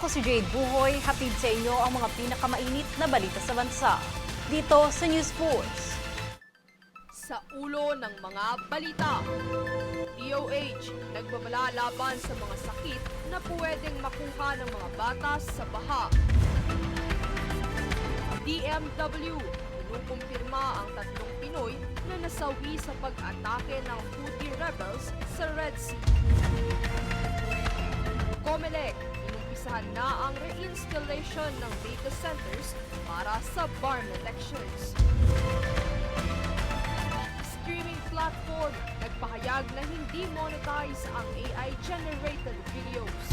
Ako si Jade Buhoy, hatid sa inyo ang mga pinakamainit na balita sa bansa. Dito sa News Force. Sa ulo ng mga balita, DOH nagbabala laban sa mga sakit na pwedeng makuha ng mga bata sa baha. DMW kinukumpirma ang 3 Pinoy na nasawi sa pag-atake ng Houthi rebels sa Red Sea. COMELEC inumpisahan na ang reinstallation ng data centers para sa BARM elections. Streaming platform nagpahayag na hindi monetize ang AI-generated videos.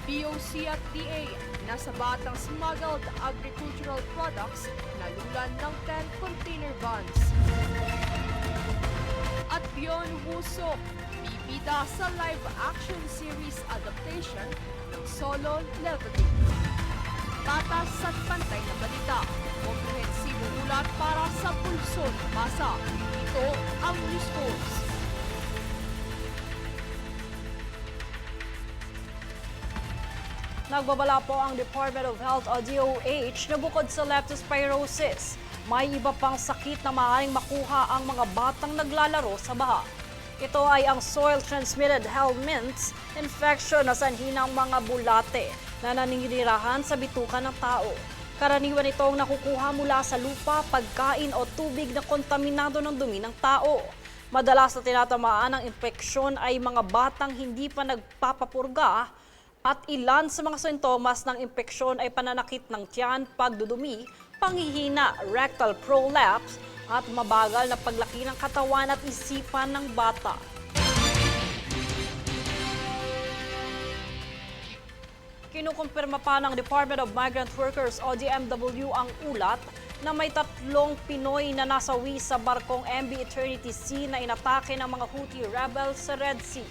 BOC at DA nasa batang smuggled agricultural products na lulan ng 10 container vans. At Byon Wusok, bibida sa live-action series adaptation ng Solo Leveling. Patas at pantay na balita, komprehensibong ulat para sa pulso ng masa. Ito ang News Force. Nagbabala po ang Department of Health o DOH na bukod sa leptospirosis, may iba pang sakit na maaaring makuha ang mga batang naglalaro sa baha. Ito ay ang soil-transmitted helminths infection na sanhi ng mga bulate na naninirahan sa bituka ng tao. Karaniwan itong nakukuha mula sa lupa, pagkain o tubig na kontaminado ng dumi ng tao. Madalas na tinatamaan ng impeksyon ay mga batang hindi pa nagpapapurga at ilan sa mga sintomas ng impeksyon ay pananakit ng tiyan, pagdudumi, panghihina, rectal prolapse at mabagal na paglaki ng katawan at isipan ng bata. Kinukumpirma pa ng Department of Migrant Workers o DMW ang ulat na may 3 Pinoy na nasawi sa barkong MV Eternity Sea na inatake ng mga Houthi rebels sa Red Sea.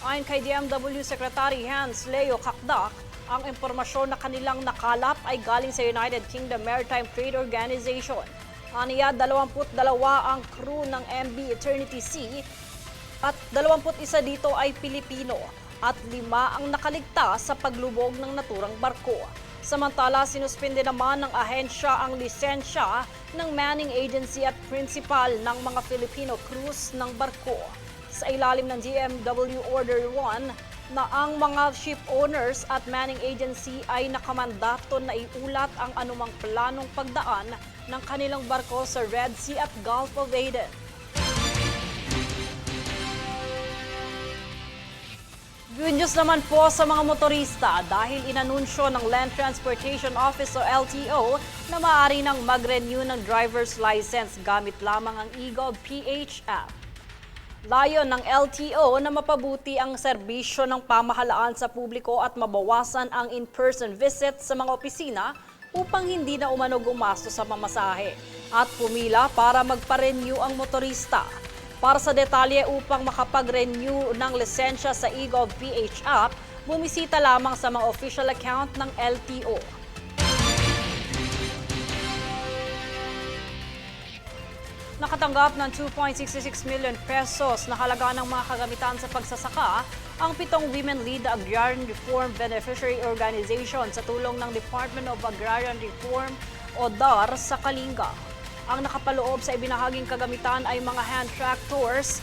Ayon kay DMW Secretary Hans Leo Kakdak, ang impormasyon na kanilang nakalap ay galing sa United Kingdom Maritime Trade Organization. Aniya, 22 ang crew ng MV Eternity Sea at 21 dito ay Pilipino at 5 ang nakaligtas sa paglubog ng naturang barko. Samantala, sinuspinde naman ng ahensya ang lisensya ng manning agency at principal ng mga Filipino crews ng barko. Sa ilalim ng DMW Order 1 na ang mga ship owners at manning agency ay nakamandato na iulat ang anumang planong pagdaan ng kanilang barko sa Red Sea at Gulf of Aden. Good news naman po sa mga motorista dahil inanunsyo ng Land Transportation Office o LTO na maaari nang mag-renew ng driver's license gamit lamang ang eGov PH app. Layon ng LTO na mapabuti ang serbisyo ng pamahalaan sa publiko at mabawasan ang in-person visit sa mga opisina upang hindi na umano gumastos sa pamasahe at pumila para magpa-renew ang motorista. Para sa detalye upang makapag-renew ng lisensya sa eGov PH app, bumisita lamang sa mga official account ng LTO. Nakatanggap ng 2.66 million pesos na halaga ng mga kagamitan sa pagsasaka ang 7 Women Lead Agrarian Reform Beneficiary Organization sa tulong ng Department of Agrarian Reform o DAR sa Kalinga. Ang nakapaloob sa ibinahaging kagamitan ay mga hand tractors,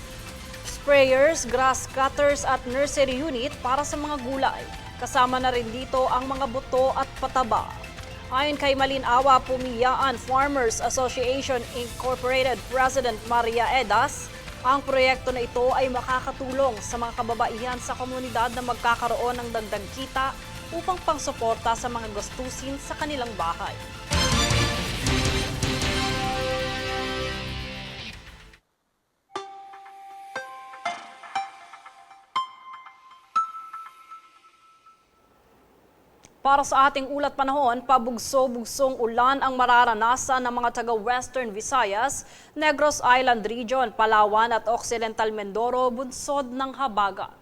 sprayers, grass cutters at nursery unit para sa mga gulay. Kasama na rin dito ang mga buto at pataba. Ayon kay Malinawa Pumiyaan Farmers Association Incorporated President Maria Edas, ang proyekto na ito ay makakatulong sa mga kababaihan sa komunidad na magkakaroon ng dagdag kita upang pangsuporta sa mga gastusin sa kanilang bahay. Para sa ating ulat panahon, pabugso-bugsong ulan ang mararanasan ng mga taga-Western Visayas, Negros Island Region, Palawan at Occidental Mindoro bunsod ng habagat.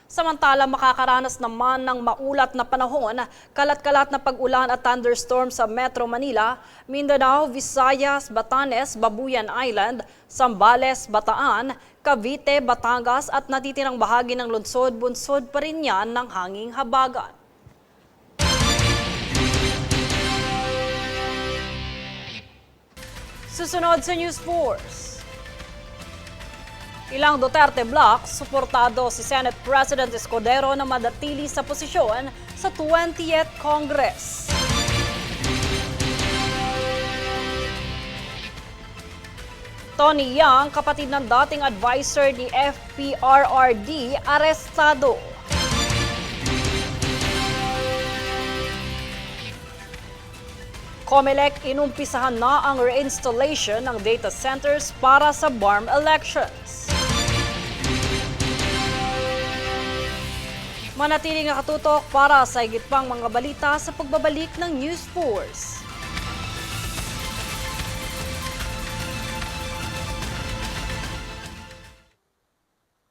Samantala, makakaranas naman ng maulat na panahon, kalat-kalat na pag-ulan at thunderstorm sa Metro Manila, Mindanao, Visayas, Batanes, Babuyan Island, Zambales, Bataan, Cavite, Batangas at natitirang bahagi ng lungsod, bunsod pa rin yan ng hanging habagat. Susunod sa News Force. Ilang Duterte block, suportado si Senate President Escudero na madatili sa posisyon sa 20th Congress. Tony Yang, kapatid ng dating advisor ni FPRRD, arestado. COMELEC inumpisahan na ang reinstallation ng data centers para sa BARM elections. Manatiling nakatutok para sa higit pang mga balita sa pagbabalik ng News Force.